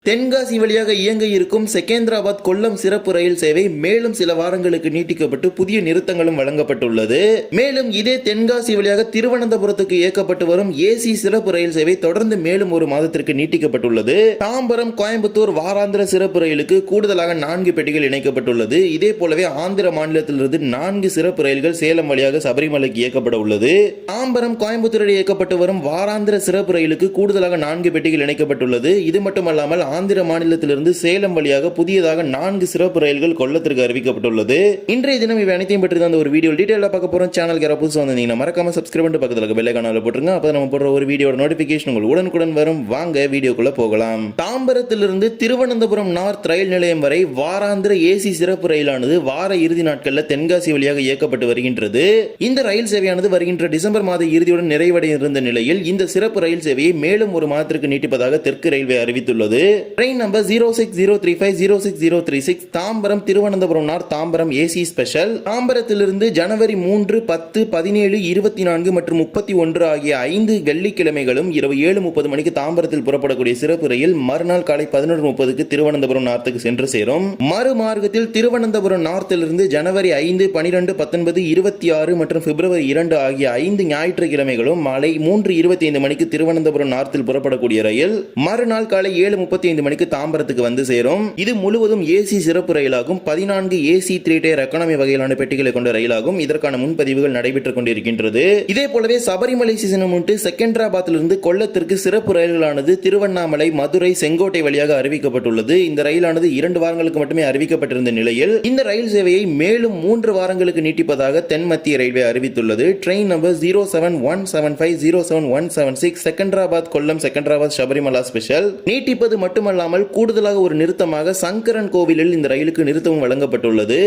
தென்காசி வழியாக இயங்க இருக்கும் செகந்திராபாத் கொல்லம் சிறப்பு ரயில் சேவை மேலும் சில வாரங்களுக்கு நீட்டிக்கப்பட்டு புதிய நிறுத்தங்களும் வழங்கப்பட்டுள்ளது. மேலும் இதே தென்காசி வழியாக திருவனந்தபுரத்துக்கு இயக்கப்பட்டு வரும் ஏசி சிறப்பு ரயில் சேவை தொடர்ந்து மேலும் ஒரு மாதத்திற்கு நீட்டிக்கப்பட்டுள்ளது. தாம்பரம் கோயம்புத்தூர் வாராந்திர சிறப்பு ரயிலுக்கு கூடுதலாக 4 பெட்டிகள் இணைக்கப்பட்டுள்ளது. இதே போலவே ஆந்திர மாநிலத்திலிருந்து 4 சிறப்பு ரயில்கள் சேலம் வழியாக சபரிமலைக்கு இயக்கப்பட உள்ளது. தாம்பரம் கோயம்புத்தூர் இயக்கப்பட்டு வரும் வாராந்திர சிறப்பு ரயிலுக்கு கூடுதலாக 4 பெட்டிகள் இணைக்கப்பட்டுள்ளது. இது மட்டுமல்லாமல் ஆந்திர மாநிலத்திலிருந்து சேலம் வழியாக புதியதாக 4 சிறப்பு ரயில்கள் கொல்லத்திற்கு அறிவிக்கப்பட்டுள்ளது. இன்றைய தினம் இவை அனைத்தையும் பற்றி தான் ஒரு வீடியோ டீடைலா பார்க்க போறோம். சேனலுக்கு யாராவது புதுசா வந்தீங்கன்னா மறக்காம சப்ஸ்கிரைப் பண்ணிட்டு பக்கத்துல இருக்க பெல் ஐகானை போட்டுருங்க. அப்ப நம்ம போடுற ஒரு வீடியோட நோட்டிபிகேஷன் உங்களுக்கு உடனுக்குடன் வரும். வாங்க வீடியோக்குள்ள போகலாம். தாம்பரத்திலிருந்து திருவனந்தபுரம் நார்த் ரயில் நிலையம் வரை வாராந்திர ஏசி சிறப்பு ரயிலானது வார இறுதி நாட்களில் தென்காசி வழியாக இயக்கப்பட்டு வருகின்றது. இந்த ரயில் சேவையானது வருகின்ற டிசம்பர் மாத இறுதியுடன் நிறைவடைய இருந்த நிலையில் இந்த சிறப்பு ரயில் சேவையை மேலும் ஒரு மாதத்திற்கு நீட்டிப்பதாக தெற்கு ரயில்வே அறிவித்துள்ளது. Train number 06035 Tambaram Thiruvananthapuram north Tambaram AC special தாம்பரத்திலிருந்து ஜனவரி 3, 10, 17, 24 மற்றும் 31 ஆகிய 5 வெள்ளிக்கிழமைகளும் இரவு 7:30 மணிக்கு தாம்பரத்தில் புறப்படக்கூடிய சிறப்பு ரயில் மறுநாள் காலை 11:30க்கு திருவனந்தபுரம் நார்த்துக்கு சென்று சேரும். மறுமார்க்கத்தில் திருவனந்தபுரம் நார்த்திலிருந்து ஜனவரி 5, 12, 19, 26 மற்றும் பிப்ரவரி 2 ஆகிய 5 ஞாயிற்றுக்கிழமைகளும் மாலை 3:25 மணிக்கு திருவனந்தபுரம் நார்த்தில் புறப்படக்கூடிய ரயில் மறுநாள் காலை 7:35 மணிக்கு தாம்பரத்துக்கு வந்து சேரும். இது முழுவதும் ஏசி சிறப்பு ரயிலாகும். 14 ஏசி 3 டயர் எக்கானமி வகையிலான பெட்டிகளை கொண்ட ரயிலாகும். இதற்கான முன்பதிவுகள் நடைபெற்றுக் கொண்டிருக்கின்றது. இதே போலவே சபரிமலை சீசன் முன்னிட்டு செகந்திராபாத்திலிருந்து கொல்லத்திற்கு சிறப்பு ரயில்களானது திருவண்ணாமலை, மதுரை, செங்கோட்டை வழியாக அறிவிக்கப்பட்டுள்ளது. இந்த ரயிலானது 2 வாரங்களுக்கு மட்டுமே அறிவிக்கப்பட்டிருந்த நிலையில் இந்த ரயில் சேவையை மேலும் 3 வாரங்களுக்கு நீட்டிப்பதாக தென் மத்திய ரயில்வே அறிவித்துள்ளது. Train number 07175 07176 Secunderabad Kollam Secunderabad Sabarimala special நீட்டிப்பது மட்டுமல்லாமல் கூடுதலாக ஒரு நிறுத்தமாக சங்கரன் கோவிலில் இந்த ரயிலுக்கு நிறுத்தம் வழங்கப்பட்டுள்ளது.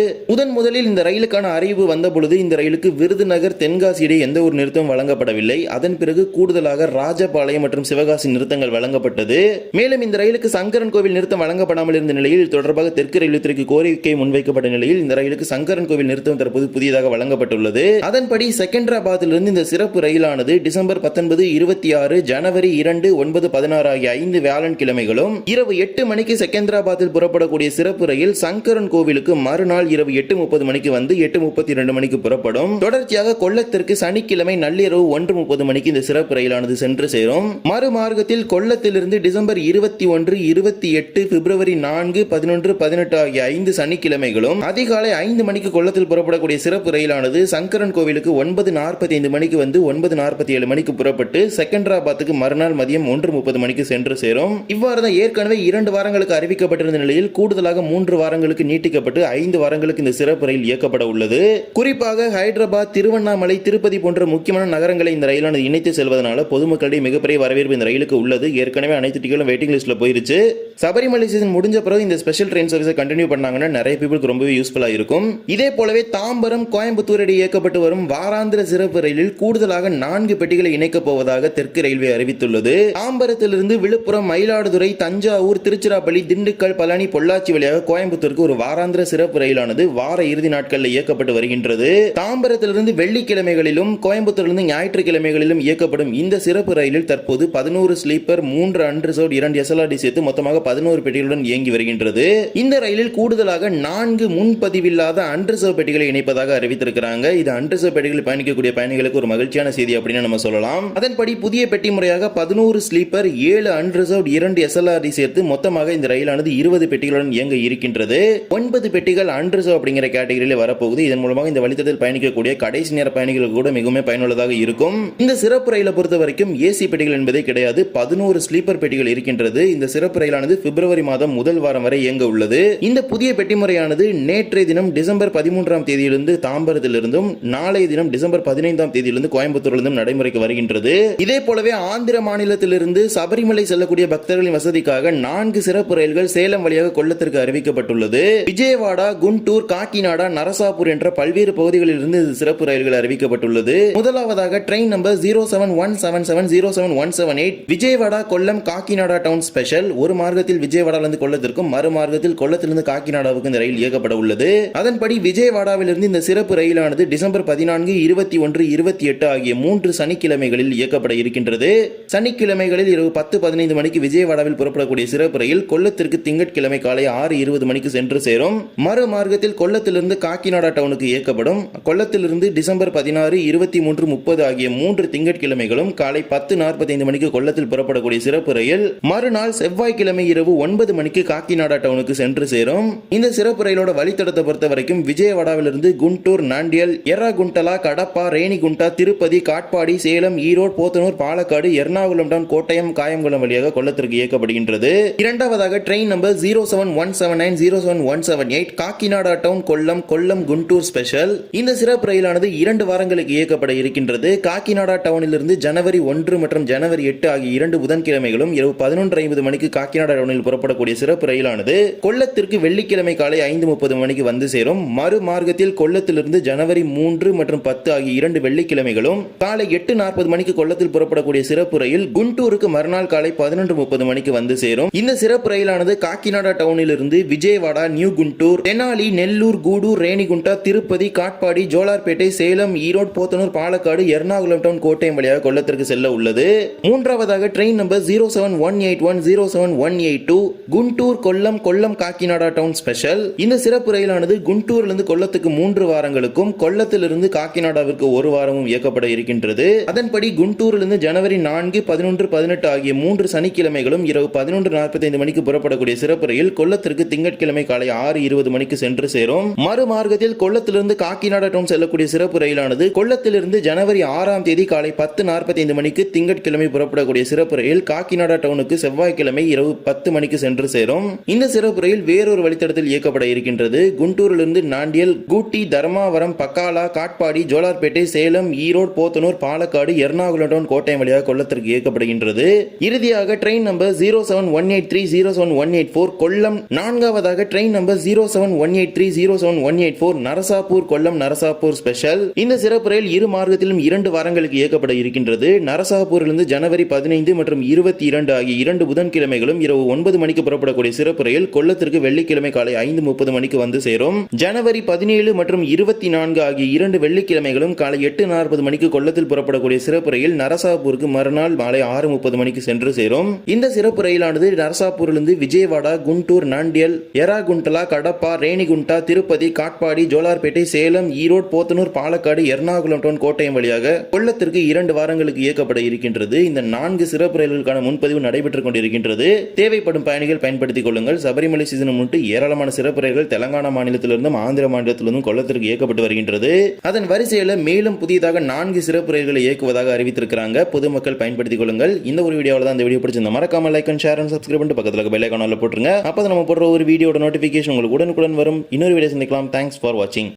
முதலில் இந்த ரயிலுக்கான அறிவு வந்த பொழுது இந்த ரயிலுக்கு விருதுநகர், தென்காசி இடையே எந்த ஒரு நிறுத்தம் வழங்கப்படவில்லை. அதன் பிறகு கூடுதலாக ராஜபாளையம் மற்றும் சிவகாசி நிறுத்தங்கள் வழங்கப்பட்டது. மேலும் இந்த ரயிலுக்கு சங்கரன் கோவில் நிறுத்தம் வழங்கப்படாமல் இருந்த நிலையில் தொடர்பாக தெற்கு ரயில்வே துறைக்கு கோரிக்கை முன்வைக்கப்பட்ட நிலையில் இந்த ரயிலுக்கு சங்கரன் கோவில் நிறுத்தம் தற்போது புதியதாக வழங்கப்பட்டுள்ளது. அதன்படி செகந்திராபாத்திலிருந்து இந்த சிறப்பு ரயிலானது டிசம்பர் 19, 26, ஜனவரி 2, 9, 16 ஆகிய 5 வியாழன் கிழமைகளும் இரவு 8 மணிக்கு செகந்திராபாத்தில் புறப்படக்கூடிய சிறப்பு ரயில் சங்கரன் கோவிலுக்கு மறுநாள் இரவு 8:30 மணிக்கு வந்து 8:32 மணிக்கு புறப்படும். தொடர்ச்சியாக கொல்லத்திற்கு சனிக்கிழமை நள்ளிரவு 1:30 மணிக்கு இந்த சிறப்பு ரயிலானது சென்று சேரும். மறுமார்க்கத்தில் கொல்லத்திலிருந்து டிசம்பர் 21, 28, பிப்ரவரி 4, 11, 18 ஆகிய 5 சனிக்கிழமைகளும் அதிகாலை 5 மணிக்கு கொல்லத்தில் புறப்படக்கூடிய சிறப்பு ரயிலானது சங்கரன் கோவிலுக்கு 9:45 மணிக்கு வந்து 9:47 மணிக்கு புறப்பட்டு செகந்திராபாத்துக்கு மறுநாள் மதியம் 1:30 மணிக்கு சென்று சேரும். இவ்வாறு தான் ஏற்கனவே 2 வாரங்களுக்கு அறிவிக்கப்பட்டிருந்த நிலையில் கூடுதலாக 3 வாரங்களுக்கு நீட்டிக்கப்பட்டு 5 வாரங்களுக்கு இந்த சிறப்பு ரயில் இயக்கப்பட உள்ளது. குறிப்பாக ஹைதராபாத், திருவண்ணாமலை, திருப்பதி போன்ற முக்கியமான நகரங்களை இந்த ரயிலானது இணைத்து செல்வதனால பொதுமக்களிடையே மிகப்பெரிய வரவேற்பு இந்த ரயிலுக்கு உள்ளது. ஏற்கனவே அனைத்து டிக்கெட்டும் வெயிட்டிங் லிஸ்ட்ல போயிருச்சு. சபரிமலை சீசன் முடிஞ்ச பிறகு இந்த ஸ்பெஷல் ட்ரெயின் சர்வீஸை கண்டினியூ பண்ணாங்கன்னா நிறைய பீப்புளுக்கு ரொம்பவே யூஸ்ஃபுல்லா இருக்கும். இதே போலவே தாம்பரம், கோயம்புத்தூர் இடையே இயக்கப்பட்டு வரும் வாராந்திர சிறப்பு ரயிலில் கூடுதலாக 4 பெட்டிகளை இணைக்கப் போவதாக தெற்கு ரயில்வே அறிவித்துள்ளது. தாம்பரத்திலிருந்து விழுப்புரம், மயிலாடுதுறை, தஞ்சாவூர், திருச்சிராப்பள்ளி, திண்டுக்கல், பழனி, பொள்ளாச்சி வழியாக கோயம்புத்தூருக்கு ஒரு வாராந்திர சிறப்பு ரயிலானது வார இறுதி நாட்களில் இயக்கப்பட்டு வருகின்றது. தாம்பரத்திலிருந்து வெள்ளிக்கிழமைகளிலும் கோயம்புத்தூரிலிருந்து ஞாயிற்றுக்கிழமைகளிலும் இயக்கப்படும் இந்த சிறப்பு ரயிலில் தற்போது 11 ஸ்லீப்பர், 3 அன்ரிசர்வ்ட், 2 SLRD சேர்த்து மொத்தமாக 11 பெட்டிகளுடன் இயங்கி வருகின்றது. இந்த ரயிலில் கூடுதலாக 4 முன்பதிவில்லாத அன்ரிசர்வ் பெட்டிகளை இணைப்பதாக அறிவித்திருக்கிறாங்க. இது அன்ரிசர்வ் பெட்டிகளில் பயணிக்கக்கூடிய பயணிகளுக்கு ஒரு மகிழ்ச்சியான செய்தி அப்படின்னு நம்ம சொல்லலாம். அதன்படி புதிய பெட்டி முறையாக 11 ஸ்லீப்பர், 7 அன்ரிசர்வ்ட், 2 SLRD சேர்த்து மொத்தமாக இந்த ரயிலானது 20 பெட்டிகளுடன் இயங்க இருக்கின்றது. 9 பெட்டிகள் அன்ரிசர்வ் அப்படிங்கிற கேட்டகரியில் வரப்போகுது. இதன் மூலமாக இந்த வழித்தடத்தில் பயணிக்கக்கூடிய கடைசி நேர பயணிகளுக்கு கூட மிகவும் பயனுள்ளதாக இருக்கும். இந்த சிறப்பு ரயிலை பொறுத்த வரைக்கும் ஏசி பெட்டிகள் என்பதே கிடையாது. 11 ஸ்லீப்பர் பெட்டிகள் இருக்கின்றது. இந்த சிறப்பு ரயிலானது பிப்ரவரி மாதம் முதல் வாரம் வரை இயங்க உள்ளது. இந்த புதிய பெட்டி முறையானது நேற்றைய தினம் டிசம்பர் 13ஆம் தேதியிலிருந்து தாம்பரத்திலிருந்தும் நாளைய தினம் டிசம்பர் 15ஆம் தேதியிலிருந்து கோயம்புத்தூரிலிருந்தும் நடைமுறைக்கு வருகின்றது. இதே போலவே ஆந்திர மாநிலத்திலிருந்து சபரிமலை செல்லக்கூடிய பக்தர்களின் வசதிக்காக 4 சிறப்பு ரயில்கள் சேலம் வழியாக கொல்லத்திற்கு அறிவிக்கப்பட்டுள்ளது. விஜயவாடா, குண்டூர், காக்கிநாடா, நரசாபூர் என்ற பல்வேறு பகுதிகளில் இருந்து சிறப்பு ரயில்கள் அறிவிக்கப்பட்டுள்ளது. முதலாவதாக train number 07177 07178 Vijayawada, Kollam, Kakinada town special ஒரு மார்க்க மார்க்கத்தில் விஜயவாடாவிலிருந்து கொல்லத்திற்கும் மறுமார்க்கத்தில் கொல்லத்திலிருந்து காக்கிநாடாவுக்கு இந்த ரயில் இயக்கப்பட உள்ளது. அதன்படி விஜயவாடாவிலிருந்து இந்த சிறப்பு ரயிலானது டிசம்பர் 14, 21, 28 ஆகிய 3 சனிக்கிழமைகளில் இயக்கப்பட இருக்கின்றது. சனிக்கிழமைகளில் இரவு 10:15 மணிக்கு விஜயவாடாவில் புறப்படக்கூடிய சிறப்பு ரயில் கொல்லத்திற்கு திங்கட்கிழமை காலை 6:20 மணிக்கு சென்று சேரும். மறுமார்க்கத்தில் கொல்லத்திலிருந்து காக்கிநாடா டவுனுக்கு இயக்கப்படும். கொல்லத்திலிருந்து டிசம்பர் 16, 23, 30 ஆகிய 3 திங்கட்கிழமைகளும் காலை 10:45 மணிக்கு கொல்லத்தில் புறப்படக்கூடிய சிறப்பு ரயில் மறுநாள் செவ்வாய்க்கிழமை இரவு 9 மணிக்கு காக்கிநாடா டவுனுக்கு சென்று சேரும். இந்த சிறப்பு ரயிலோட வழித்தடத்தை பொறுத்த வரைக்கும் விஜயவாடாவிலிருந்து குண்டூர், நாண்டியல், எர்ராகுண்டலா, கடப்பா, ரேணிகுண்டா, திருப்பதி, காட்பாடி, சேலம், ஈரோடு, போத்தனூர், பாலக்காடு, எர்ணாகுளம் டவுன், கோட்டயம், காயங்குளம் வழியாக கொல்லத்திற்கு இயக்கப்படுகின்றது. இரண்டாவதாக train number 07179 07178 Kakinada town Kollam, Kollam Guntur special. இந்த சிறப்பு ரயிலானது 2 வாரங்களுக்கு இயக்கப்பட இருக்கின்றது. காக்கிநாடா டவுனிலிருந்து ஜனவரி 1 மற்றும் ஜனவரி 8 ஆகிய 2 புதன்கிழமைகளும் இரவு 11:50 மணிக்கு காக்கிநாடா டவுனில் புறப்படக்கூடிய சிறப்பு ரயிலானது கொல்லத்திற்கு வெள்ளிக்கிழமை காலை 5:30 மணிக்கு வந்து சேரும். மறுமார்க்கத்தில் கொல்லத்திலிருந்து ஜனவரி 3 மற்றும் 10 ஆகிய 2 வெள்ளிக்கிழமைகளும் காலை 8:40 மணிக்கு கொல்லத்தில் புறப்படக்கூடிய சிறப்பு ரயில் குண்டூருக்கு மறுநாள் காலை 11:30 மணிக்கு வந்து சேரும். இந்த சிறப்பு ரயிலானது காக்கிநாடா டவுனிலிருந்து விஜயவாடா, நியூ குண்டூர், தெனாலி, நெல்லூர், கூடூர், ரேணிகுண்டா, திருப்பதி, காட்பாடி, ஜோலார்பேட்டை, சேலம், ஈரோடு, போத்தனூர், பாலக்காடு, எர்ணாகுளம் டவுன், கோட்டயம் வழியாக கொல்லத்திற்கு செல்ல உள்ளது. மூன்றாவதாக train number 07181 07182 Guntur, Kollam, Kollam Kakinada town special. இந்த சிறப்பு ரயிலானது குண்டூரிலிருந்து கொல்லத்துக்கு 3 வாரங்களுக்கும் கொல்லத்திலிருந்து காக்கிநாடாவிற்கு 1 வாரமும் இயக்கப்பட இருக்கின்றது. அதன்படி குண்டூரிலிருந்து ஜனவரி 4, 11, 18 ஆகிய 3 சனிக்கிழமைகளும் இரவு 11:45 மணிக்கு புறப்படக்கூடிய சிறப்பு ரயில் கொல்லத்திற்கு திங்கட்கிழமை காலை 6:20 மணிக்கு சென்று சேரும். மறுமார்க்கத்தில் கொல்லத்திலிருந்து காக்கிநாடா டவுன் செல்லக்கூடிய சிறப்பு ரயிலானது கொல்லத்திலிருந்து ஜனவரி 6ஆம் தேதி காலை 10:45 மணிக்கு திங்கட்கிழமை புறப்படக்கூடிய சிறப்பு ரயில் காக்கிநாடா டவுனுக்கு செவ்வாய்க்கிழமை இரவு 10 மணிக்கு சென்று சேரும். இந்த சிறப்பு ரயில் வேறொரு வழித்தடத்தில் இயக்கப்பட இருக்கின்றது. குண்டூரிலிருந்து நாண்டியல், கூட்டி, தர்மாவரம், பக்காலா, காட்பாடி, ஜோலார்பேட்டை, சேலம், ஈரோடு, போத்தனூர், பாலக்காடு, எர்ணாகுளம் டவுன், கோட்டயம் வழியாக கொல்லத்திற்கு இயக்கப்படுகின்றது. இறுதியாக ட்ரெயின் நம்பர் 07183 07184 கொல்லம். நான்காவதாக train number 07183 07184 Narsapur, Kollam Narsapur special. இந்த சிறப்பு ரயில் இரு மார்க்கத்திலும் 2 வாரங்களுக்கு இயக்கப்பட இருக்கின்றது. நரசாப்பூரிலிருந்து ஜனவரி 15 மற்றும் 22 ஆகிய 2 புதன்கிழமைகளும் இரவு 9 மணிக்கு புறப்படக்கூடிய சிறப்பு ரயில் கொல்லத்திற்கு வெள்ளிக்கிழமை காலை 5:30 மணிக்கு வந்து சேரும். ஜனவரி 17 மற்றும் 24 ஆகிய 2 வெள்ளிக்கிழமைகளும் காலை 8:40 மணிக்கு கொல்லத்தில் புறப்படக்கூடிய சிறப்பு ரயில் நரசாப்பூருக்கு மறுநாள் மாலை 6:30 மணிக்கு சென்று சேரும். இந்த சிறப்பு ரயிலானது நரசாப்பூரிலிருந்து விஜயவாடா, குண்டூர், நாண்டியல், எர்ராகுண்டலா, கடப்பா, ரேணிகுண்டா, திருப்பதி, காட்பாடி, ஜோலார்பேட்டை, சேலம், ஈரோடு, போத்தனூர், பாலக்காடு, எர்ணாகுளம் டவுன், கோட்டயம் வழியாக கொல்லத்திற்கு 2 வாரங்களுக்கு இயக்கப்பட இருக்கின்றது. இந்த 4 சிறப்பு ரயில்களுக்கான முன்பதிவு நடைபெற்றுக் கொண்டிருக்கின்றது. தேவைப்படும் பயணிகள் பயன்படுத்திக் கொள்ளுங்கள். சபரிமலை சீசன் முன்னிட்டு ஏராளமான சிறப்பு ரயில்கள் தெலங்கானா மாநிலத்திலிருந்தும் ஆந்திர மாநிலத்திலிருந்தும் கொல்லத்திற்கு இயக்கப்பட்டு வருகின்றது. அதன் வரிசையில் மேலும் புதியதாக 4 சிறப்பு ரயில்களை இயக்குவதாக அறிவித்திருக்கிறாங்க. பொதுமக்கள் பயன்படுத்திக் கொள்ளுங்கள். இந்த ஒரு வீடியோவில் தான் இந்த வீடியோ பிடிச்சிருந்தா மறக்காம like and share and subscribe பண்ணிட்டு பக்கத்தில் பெல் ஐகான் போட்டுருங்க. அப்போ நம்ம போடுற ஒரு வீடியோட நோட்டிபிகேஷன் உங்களுக்கு உடனுக்குடன் வரும். இன்னொரு வீடியோ சந்திக்கலாம். தேங்க்ஸ் ஃபார் வாட்சிங்.